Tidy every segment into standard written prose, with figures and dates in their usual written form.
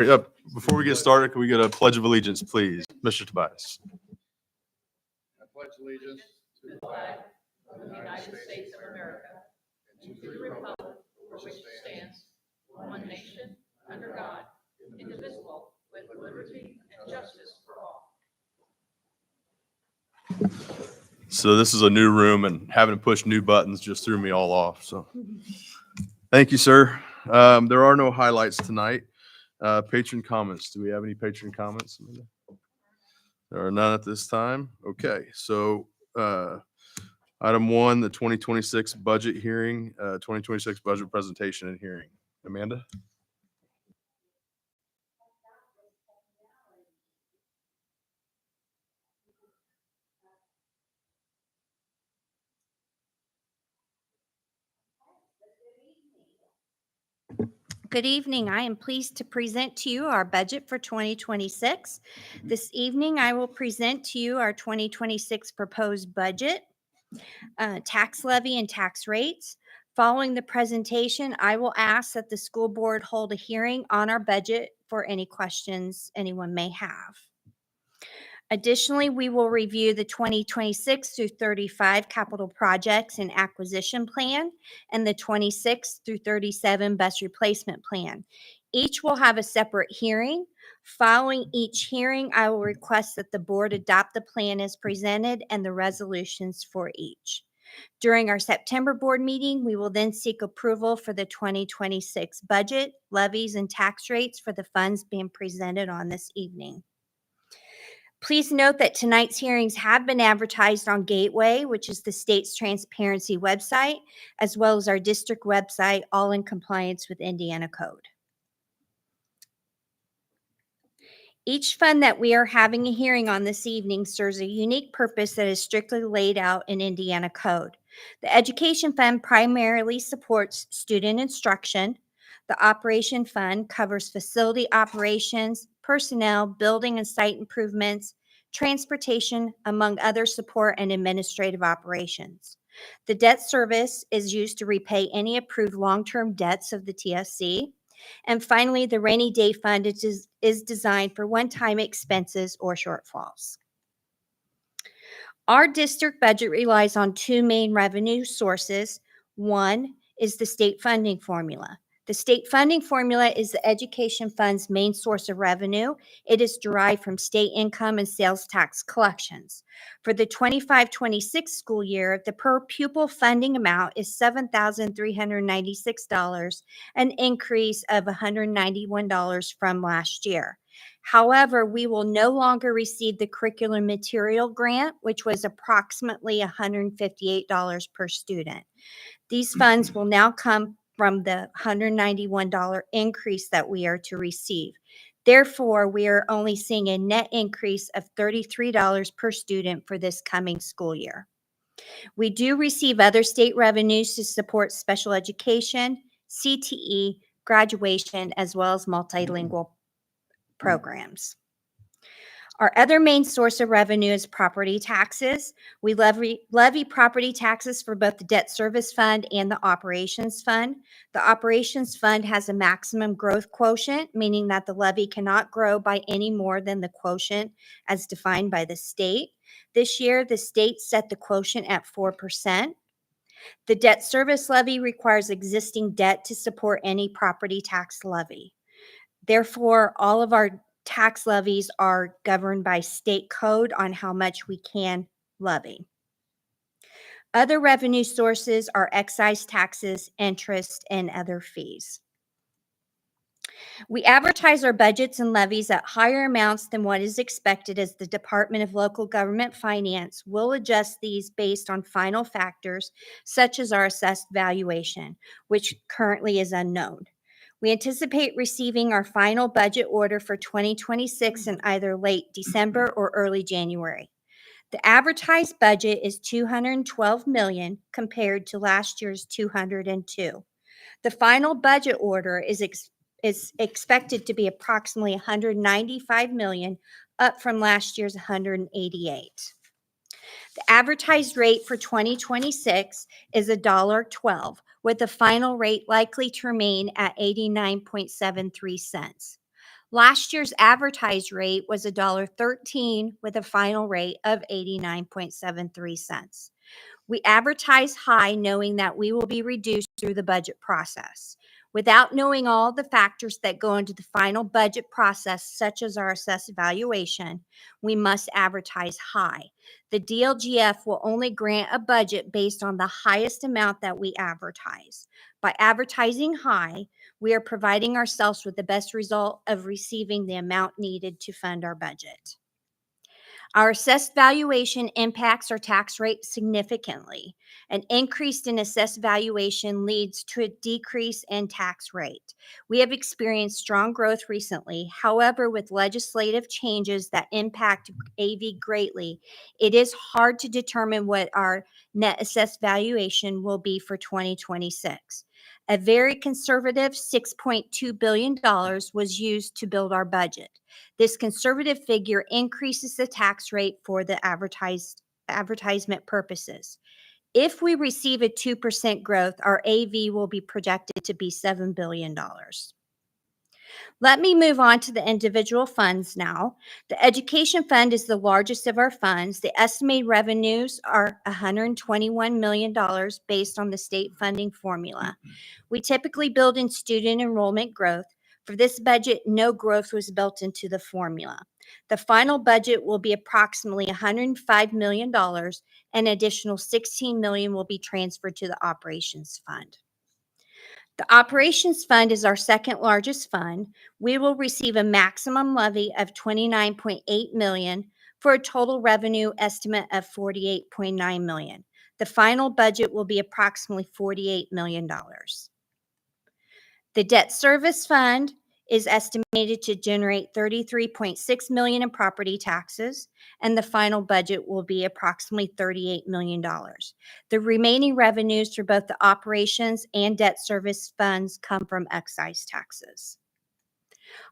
Yep. Before we get started, can we get a pledge of allegiance, please? Mr. Tobias. I pledge allegiance to the flag of the United States of America and to the republic for which it stands, one nation, under God, indivisible, with liberty and justice for all. So this is a new room, and having to push new buttons just threw me all off. So thank you, sir. There are no highlights tonight. Patron comments. Do we have any patron comments, Amanda? There are none at this time. Okay, so item 1, the 2026 budget hearing, 2026 budget presentation and hearing. Amanda? Good evening. I am pleased to present to you our budget for 2026. This evening, I will present to you our 2026 proposed budget, tax levy and tax rates. Following the presentation, I will ask that the school board hold a hearing on our budget for any questions anyone may have. Additionally, we will review the 2026 through 35 capital projects and acquisition plan and the 26 through 37 bus replacement plan. Each will have a separate hearing. Following each hearing, I will request that the board adopt the plan as presented and the resolutions for each. During our September board meeting, we will then seek approval for the 2026 budget, levies, and tax rates for the funds being presented on this evening. Please note that tonight's hearings have been advertised on Gateway, which is the state's transparency website, as well as our district website, all in compliance with Indiana code. Each fund that we are having a hearing on this evening serves a unique purpose that is strictly laid out in Indiana code. The Education Fund primarily supports student instruction. The Operation Fund covers facility operations, personnel, building and site improvements, transportation, among other support and administrative operations. The debt service is used to repay any approved long-term debts of the TSC. And finally, the Rainy Day Fund is designed for one-time expenses or shortfalls. Our district budget relies on two main revenue sources. One is the state funding formula. The state funding formula is the Education Fund's main source of revenue. It is derived from state income and sales tax collections. For the 25-26 school year, the per pupil funding amount is $7,396, an increase of $191 from last year. However, we will no longer receive the curriculum material grant, which was approximately $158 per student. These funds will now come from the $191 increase that we are to receive. Therefore, we are only seeing a net increase of $33 per student for this coming school year. We do receive other state revenues to support special education, CTE, graduation, as well as multilingual programs. Our other main source of revenue is property taxes. We levy property taxes for both the debt service fund and the operations fund. The operations fund has a maximum growth quotient, meaning that the levy cannot grow by any more than the quotient as defined by the state. This year, the state set the quotient at 4%. The debt service levy requires existing debt to support any property tax levy. Therefore, all of our tax levies are governed by state code on how much we can levy. Other revenue sources are excise taxes, interest, and other fees. We advertise our budgets and levies at higher amounts than what is expected, as the Department of Local Government Finance will adjust these based on final factors such as our assessed valuation, which currently is unknown. We anticipate receiving our final budget order for 2026 in either late December or early January. The advertised budget is $212 million compared to last year's $202. The final budget order is expected to be approximately $195 million, up from last year's $188. The advertised rate for 2026 is $1.12, with the final rate likely to remain at 89.73 cents. Last year's advertised rate was $1.13 with a final rate of 89.73 cents. We advertise high knowing that we will be reduced through the budget process. Without knowing all the factors that go into the final budget process, such as our assessed valuation, we must advertise high. The DLGF will only grant a budget based on the highest amount that we advertise. By advertising high, we are providing ourselves with the best result of receiving the amount needed to fund our budget. Our assessed valuation impacts our tax rate significantly. An increase in assessed valuation leads to a decrease in tax rate. We have experienced strong growth recently. However, with legislative changes that impact AV greatly, it is hard to determine what our net assessed valuation will be for 2026. A very conservative $6.2 billion was used to build our budget. This conservative figure increases the tax rate for the advertisement purposes. If we receive a 2% growth, our AV will be projected to be $7 billion. Let me move on to the individual funds now. The education fund is the largest of our funds. The estimated revenues are $121 million based on the state funding formula. We typically build in student enrollment growth. For this budget, no growth was built into the formula. The final budget will be approximately $105 million. An additional $16 million will be transferred to the operations fund. The operations fund is our second largest fund. We will receive a maximum levy of $29.8 million for a total revenue estimate of $48.9 million. The final budget will be approximately $48 million. The debt service fund is estimated to generate $33.6 million in property taxes, and the final budget will be approximately $38 million. The remaining revenues for both the operations and debt service funds come from excise taxes.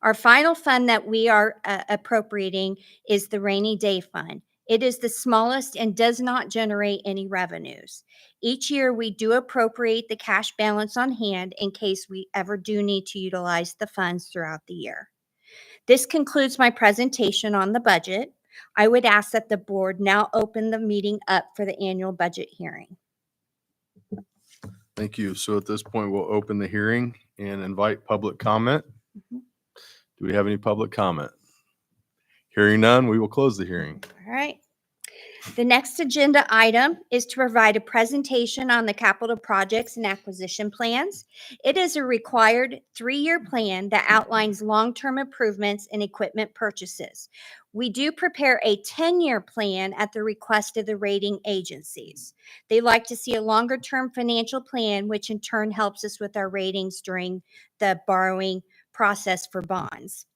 Our final fund that we are appropriating is the rainy day fund. It is the smallest and does not generate any revenues. Each year, we do appropriate the cash balance on hand in case we ever do need to utilize the funds throughout the year. This concludes my presentation on the budget. I would ask that the board now open the meeting up for the annual budget hearing. Thank you. So at this point, we'll open the hearing and invite public comment. Do we have any public comment? Hearing none, we will close the hearing. All right. The next agenda item is to provide a presentation on the capital projects and acquisition plans. It is a required 3-year plan that outlines long-term improvements and equipment purchases. We do prepare a 10-year plan at the request of the rating agencies. They like to see a longer-term financial plan, which in turn helps us with our ratings during the borrowing process for bonds.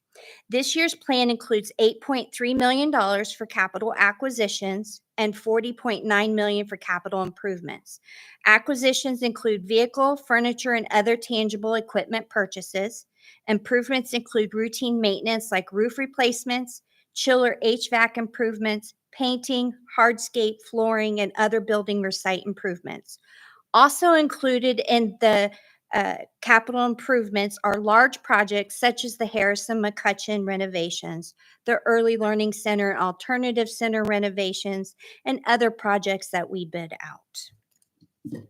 This year's plan includes $8.3 million for capital acquisitions and $40.9 million for capital improvements. Acquisitions include vehicle, furniture, and other tangible equipment purchases. Improvements include routine maintenance like roof replacements, chiller HVAC improvements, painting, hardscape, flooring, and other building or site improvements. Also included in the capital improvements are large projects such as the Harrison McCutcheon renovations, the Early Learning Center and Alternative Center renovations, and other projects that we bid out.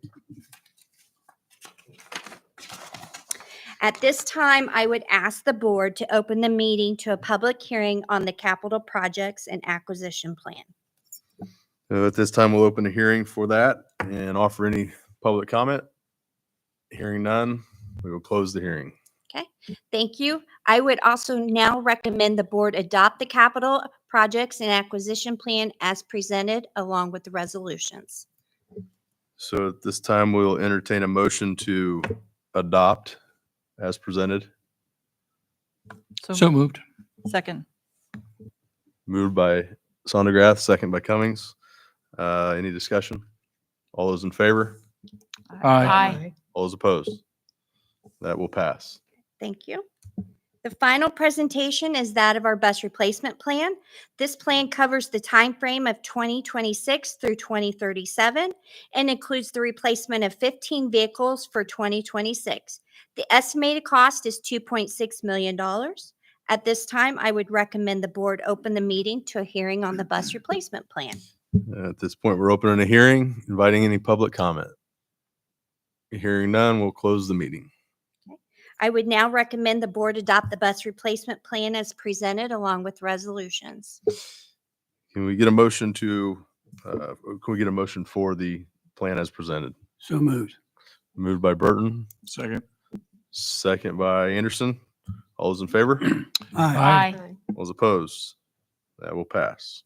At this time, I would ask the board to open the meeting to a public hearing on the capital projects and acquisition plan. At this time, we'll open a hearing for that and offer any public comment. Hearing none, we will close the hearing. Okay, thank you. I would also now recommend the board adopt the capital projects and acquisition plan as presented along with the resolutions. So at this time, we'll entertain a motion to adopt as presented. So moved. Second. Moved by Sondergrath, second by Cummings. Any discussion? All those in favor? Aye. All those opposed? That will pass. Thank you. The final presentation is that of our bus replacement plan. This plan covers the time frame of 2026 through 2037 and includes the replacement of 15 vehicles for 2026. The estimated cost is $2.6 million. At this time, I would recommend the board open the meeting to a hearing on the bus replacement plan. At this point, we're opening a hearing, inviting any public comment. Hearing none, we'll close the meeting. I would now recommend the board adopt the bus replacement plan as presented along with resolutions. Can we get a motion for the plan as presented? So moved. Moved by Burton, Second. second by Anderson. All those in favor? Aye. All those opposed? That will pass.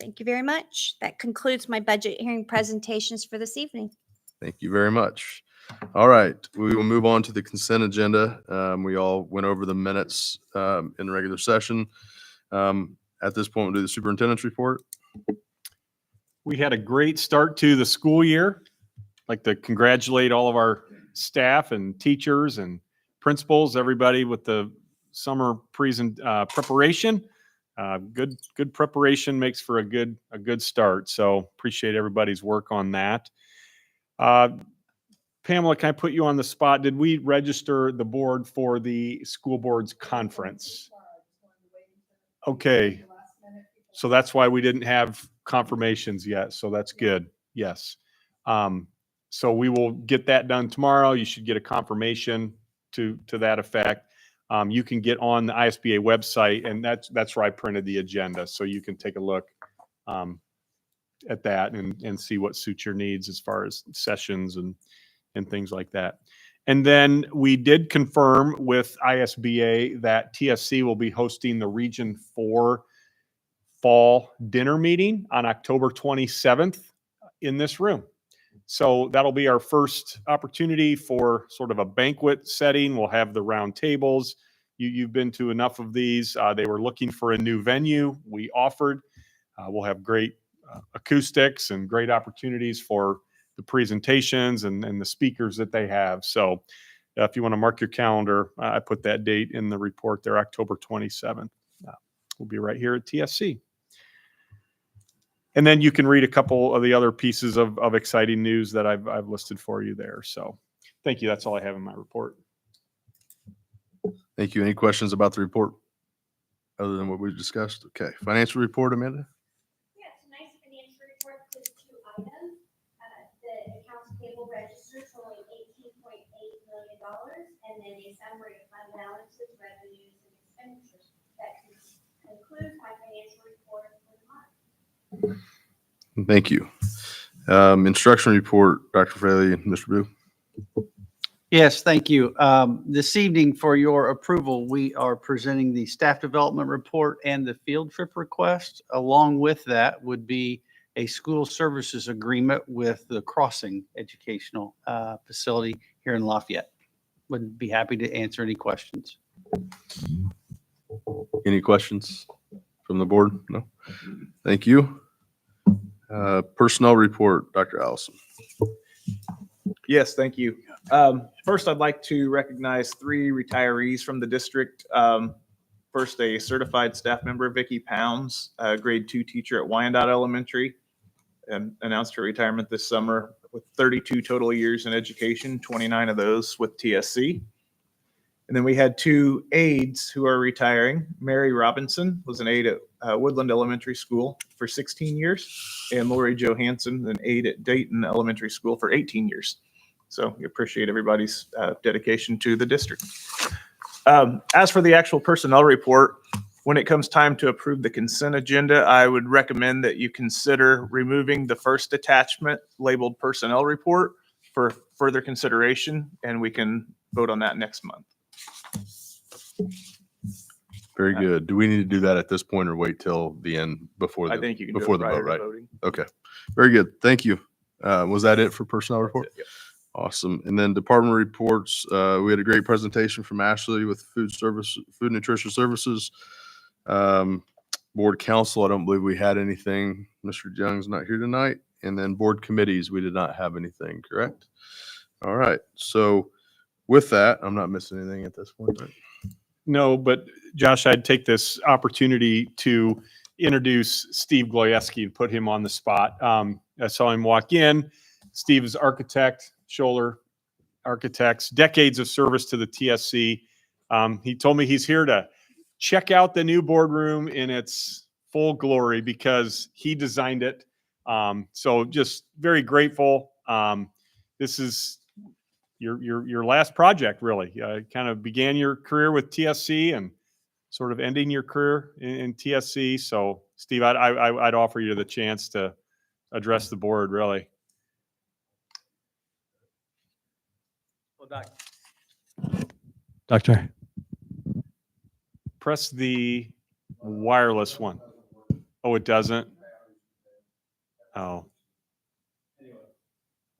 Thank you very much. That concludes my budget hearing presentations for this evening. Thank you very much. All right, we will move on to the consent agenda. We all went over the minutes in the regular session. At this point, we'll do the superintendent's report. We had a great start to the school year. I'd like to congratulate all of our staff and teachers and principals, everybody with the summer preparation. Good preparation makes for a good start. So appreciate everybody's work on that. Pamela, can I put you on the spot? Did we register the board for the school board's conference? Okay. So that's why we didn't have confirmations yet. So that's good. Yes. So we will get that done tomorrow. You should get a confirmation to that effect. You can get on the ISBA website, and that's where I printed the agenda. So you can take a look at that and see what suits your needs as far as sessions and things like that. And then we did confirm with ISBA that TSC will be hosting the Region 4 fall dinner meeting on October 27th in this room. So that'll be our first opportunity for sort of a banquet setting. We'll have the round tables. You've been to enough of these. They were looking for a new venue. We offered. We'll have great acoustics and great opportunities for the presentations and the speakers that they have. So if you want to mark your calendar, I put that date in the report there, October 27th. We'll be right here at TSC. And then you can read a couple of the other pieces of exciting news that I've listed for you there. So thank you. That's all I have in my report. Thank you. Any questions about the report other than what we discussed? Okay. Financial report, Amanda? Yeah, tonight's financial report includes two items. The accounts payable register totaling $18.8 million, and then a summary of fund balances, revenues, and expenditures. That concludes my financial report for the month. Thank you. Instruction report, Dr. Fraley and Mr. Boo. Yes, thank you. This evening for your approval, we are presenting the staff development report and the field trip request. Along with that would be a school services agreement with the Crossing Educational Facility here in Lafayette. Would be happy to answer any questions. Any questions from the board? No? Thank you. Personnel report, Dr. Allison. Yes, thank you. First, I'd like to recognize 3 retirees from the district. First, a certified staff member, Vicki Pounds, grade 2 teacher at Wyandotte Elementary, and announced her retirement this summer with 32 total years in education, 29 of those with TSC. And then we had 2 aides who are retiring. Mary Robinson was an aide at Woodland Elementary School for 16 years, and Lori Johansson, an aide at Dayton Elementary School for 18 years. So we appreciate everybody's dedication to the district. As for the actual personnel report, when it comes time to approve the consent agenda, I would recommend that you consider removing the first attachment labeled personnel report for further consideration, and we can vote on that next month. Very good. Do we need to do that at this point or wait till the end before I think you can before do the it vote, prior to right? voting. Okay. Very good. Thank you. Was that it for personnel report? That's it, yep. Awesome. And then department reports, we had a great presentation from Ashley with food nutrition services. Board council, I don't believe we had anything. Mr. Young's not here tonight. And then board committees, we did not have anything, correct? All right. So with that, I'm not missing anything at this point, right? No, but Josh, I'd take this opportunity to introduce Steve Gloyeski and put him on the spot. I saw him walk in. Steve is architect, Scholler Architects, decades of service to the TSC. He told me he's here to check out the new boardroom in its full glory because he designed it. So just very grateful. This is your last project, really. Kind of began your career with TSC and sort of ending your career in TSC. So, Steve, I'd offer you the chance to address the board, really. Well, Doctor. Press the wireless one. Oh, it doesn't? Oh. Anyway,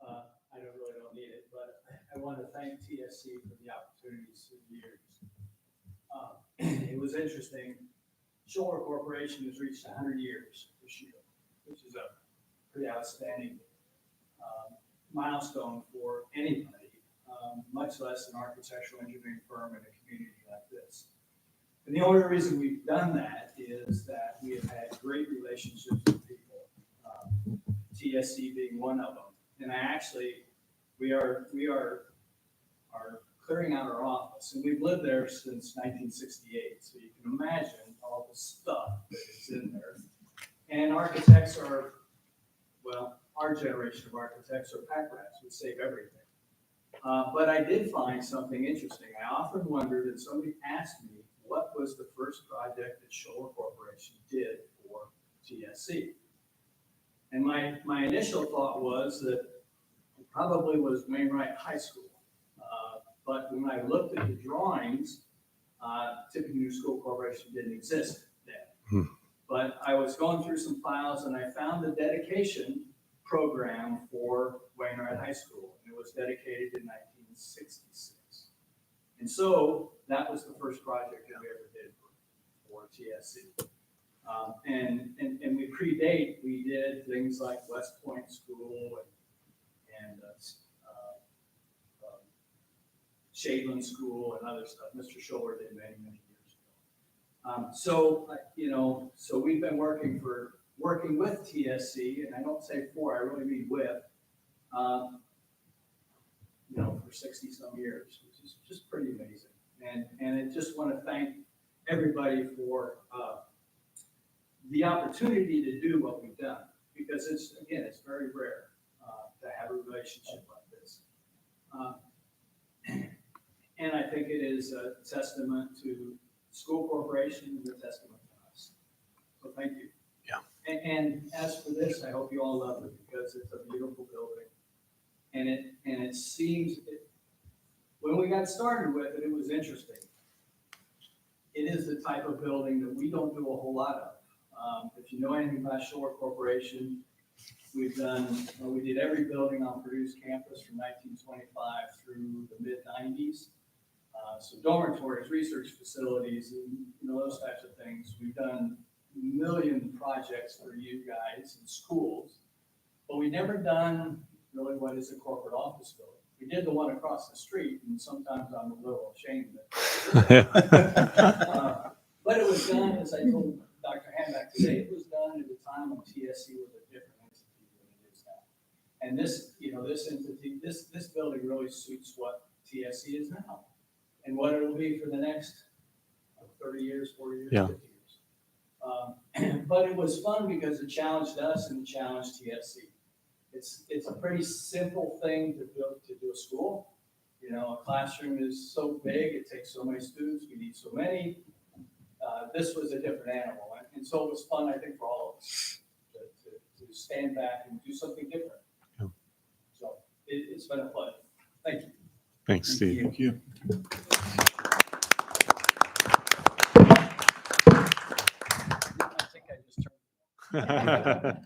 I don't need it, but I want to thank TSC for the opportunities through the years. It was interesting. Shoulder Corporation has reached 100 years this year, which is a pretty outstanding milestone for anybody, much less an architectural engineering firm in a community like this. And the only reason we've done that is that we have had great relationships with people, TSC being one of them. And we are clearing out our office, and we've lived there since 1968. So you can imagine all the stuff that is in there. And architects are, well, our generation of architects are pack rats. We save everything. But I did find something interesting. I often wondered, and somebody asked me, what was the first project that Shoulder Corporation did for TSC? And my initial thought was that it probably was Wainwright High School. But when I looked at the drawings, Tippecanoe New School Corporation didn't exist then. But I was going through some files and I found the dedication program for Wainwright High School. And it was dedicated in 1966. And so that was the first project that we ever did for TSC. And we predate, we did things like West Point School and Shadeland School and other stuff. Mr. Scholler did many, many years ago. So we've been working with TSC, and I don't say for, I really mean with, for 60 some years, which is just pretty amazing. And I just want to thank everybody for the opportunity to do what we've done, because it's very rare to have a relationship like this. And I think it is a testament to school corporation and a testament to us. So thank you. Yeah. And as for this, I hope you all love it because it's a beautiful building. And it seems, when we got started with it, it was interesting. It is the type of building that we don't do a whole lot of. If you know anything about Shoulder Corporation, we did every building on Purdue's campus from 1925 through the mid-90s. So dormitories, research facilities, and those types of things. We've done a million projects for you guys in schools, but we never done really what is a corporate office building. We did the one across the street, and sometimes I'm a little ashamed of it. But it was done, as I told Dr. Hanback today, it was done at a time when TSC was a different entity than it is now. And this building really suits what TSC is now, and what it'll be for the next 30 years, 40 years, Yeah. 50 years. But it was fun because it challenged us and it challenged TSC. It's a pretty simple thing to do a school. A classroom is so big, it takes so many students, we need so many. This was a different animal, and so it was fun, I think, for all of us to stand back and do something different. Yeah. So it's been a pleasure. Thank you. Thanks, Steve. Thank you. I think I just turned.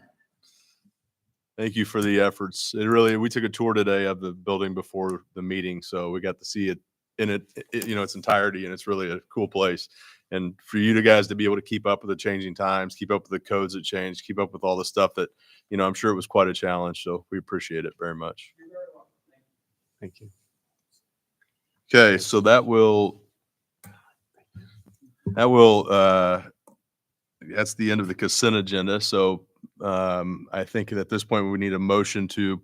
Thank you for the efforts. We took a tour today of the building before the meeting, so we got to see it in its entirety, and it's really a cool place. And for you guys to be able to keep up with the changing times, keep up with the codes that change, keep up with all the stuff that, I'm sure it was quite a challenge. So we appreciate it very much. You're very welcome. Thank you. Thank you. Okay, so that's the end of the consent agenda. So I think at this point we need a motion to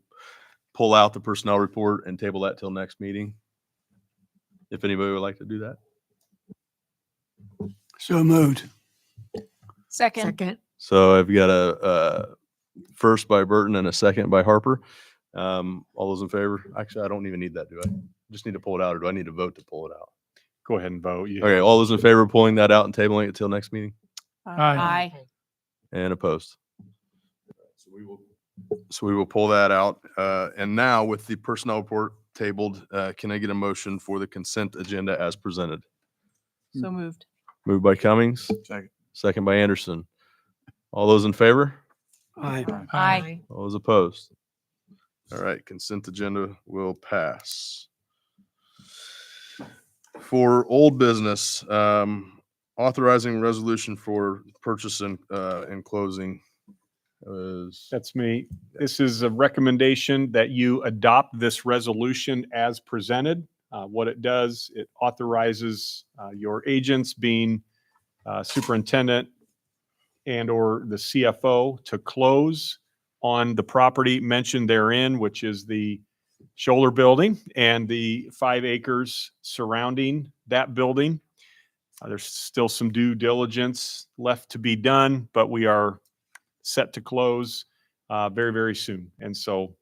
pull out the personnel report and table that till next meeting. If anybody would like to do that. So moved. Second. So I've got a first by Burton and a second by Harper. All those in favor? Actually, I don't even need that, do I? Just need to pull it out, or do I need to vote to pull it out? Go ahead and vote. You- Okay, all those in favor of pulling that out and tabling it till next meeting? Aye. And opposed? So we will pull that out. And now with the personnel report tabled, can I get a motion for the consent agenda as presented? So moved. Moved by Cummings. Second by Anderson. All those in favor? Aye. All those opposed? All right, consent agenda will pass. For old business, authorizing resolution for purchase and closing is, That's me. This is a recommendation that you adopt this resolution as presented. What it does, it authorizes your agents, being superintendent and/or the CFO, to close on the property mentioned therein, which is the Shoulder Building and the 5 acres surrounding that building. There's still some due diligence left to be done, but we are set to close very, very soon. And so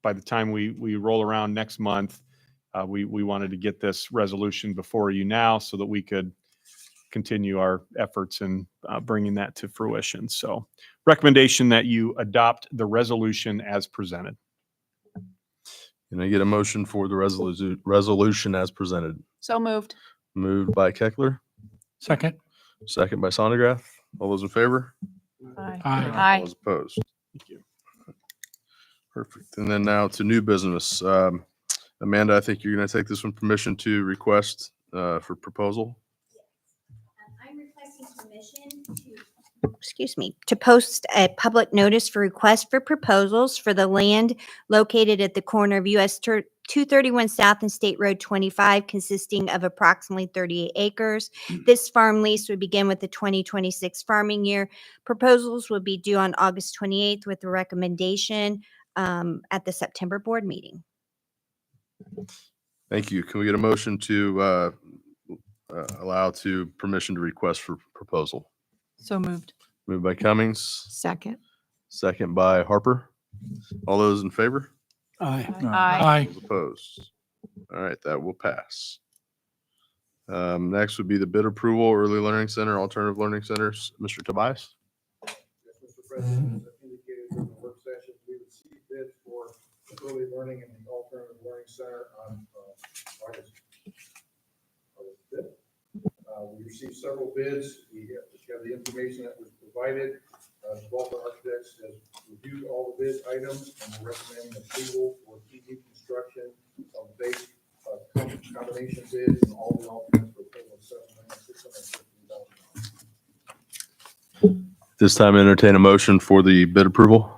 by the time we roll around next month, we wanted to get this resolution before you now so that we could continue our efforts in bringing that to fruition. So recommendation that you adopt the resolution as presented. can I get a motion for the resolution as presented? So moved. Moved by Keckler, Second. second by Sondergrath. All those in favor? Aye. All those opposed? Thank you. Perfect. And then now to new business. Amanda, I think you're going to take this one, permission to request for proposal. I'm requesting permission to post a public notice for request for proposals for the land located at the corner of US 231 South and State Road 25, consisting of approximately 38 acres. This farm lease would begin with the 2026 farming year. Proposals would be due on August 28th with the recommendation at the September board meeting. Thank you. Can we get a motion to allow to permission to request for proposal? So moved. Moved by Cummings, Second. second by Harper. All those in favor? Aye. Aye. Those opposed? All right, that will pass. Next would be the bid approval, Early Learning Center, Alternative Learning Centers. Mr. Tobias? Yes, Mr. President, as indicated during the work session, we received bids for the Early Learning and the Alternative Learning Center on August 5th. We received several bids. We have the information that was provided. Developer Architects has reviewed all the bid items and we're recommending approval for PD construction of base combination bids and all the alternates for a total of $7,615,000. This time entertain a motion for the bid approval.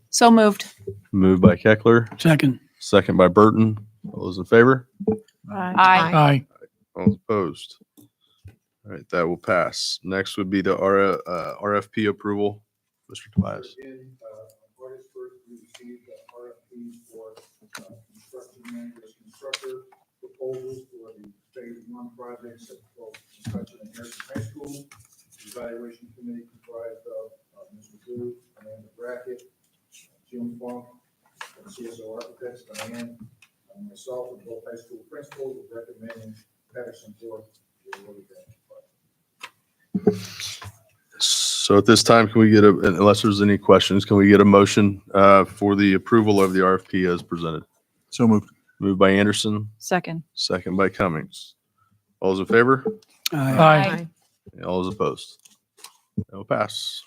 So moved. Moved by Keckler, Second. second by Burton. All those in favor? Aye. Aye. All opposed? All right, that will pass. Next would be the RFP approval. Mr. Tobias. In August 1st, we received RFPs for construction managers, constructor proposals for the phase 1 projects at both Hutchin and Harrison High School. The evaluation committee comprised of Mr. Booth, Amanda Brackett, Jim Funk, and CSO Architects, Diane, and myself, and both high school principals, recommending Patterson for the award grant. So at this time, can we get unless there's any questions, can we get a motion for the approval of the RFP as presented? So moved. Moved by Anderson, Second. second by Cummings. All those in favor? Aye. All those opposed? That will pass.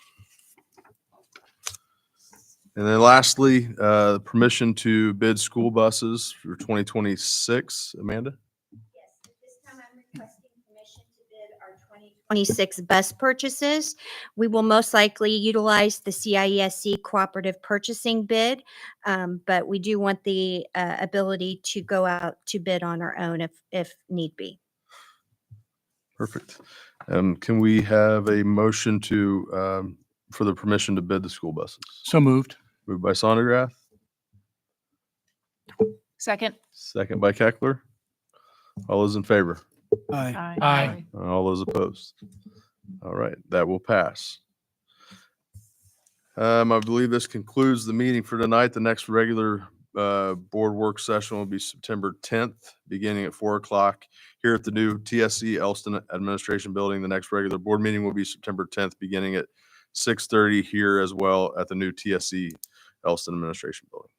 And then lastly, permission to bid school buses for 2026. Amanda? Yes, at this time, I'm requesting permission to bid our 2026 bus purchases. We will most likely utilize the CIESC cooperative purchasing bid, but we do want the ability to go out to bid on our own if need be. Perfect. Can we have a motion to, for the permission to bid the school buses? So moved. Moved by Sondergrath, Second. second by Keckler. All those in favor? Aye. Aye. All those opposed? All right, that will pass. I believe this concludes the meeting for tonight. The next regular board work session will be September 10th, beginning at 4 o'clock here at the new TSC Elston Administration Building. The next regular board meeting will be September 10th, beginning at 6:30 here as well at the new TSC Elston Administration Building.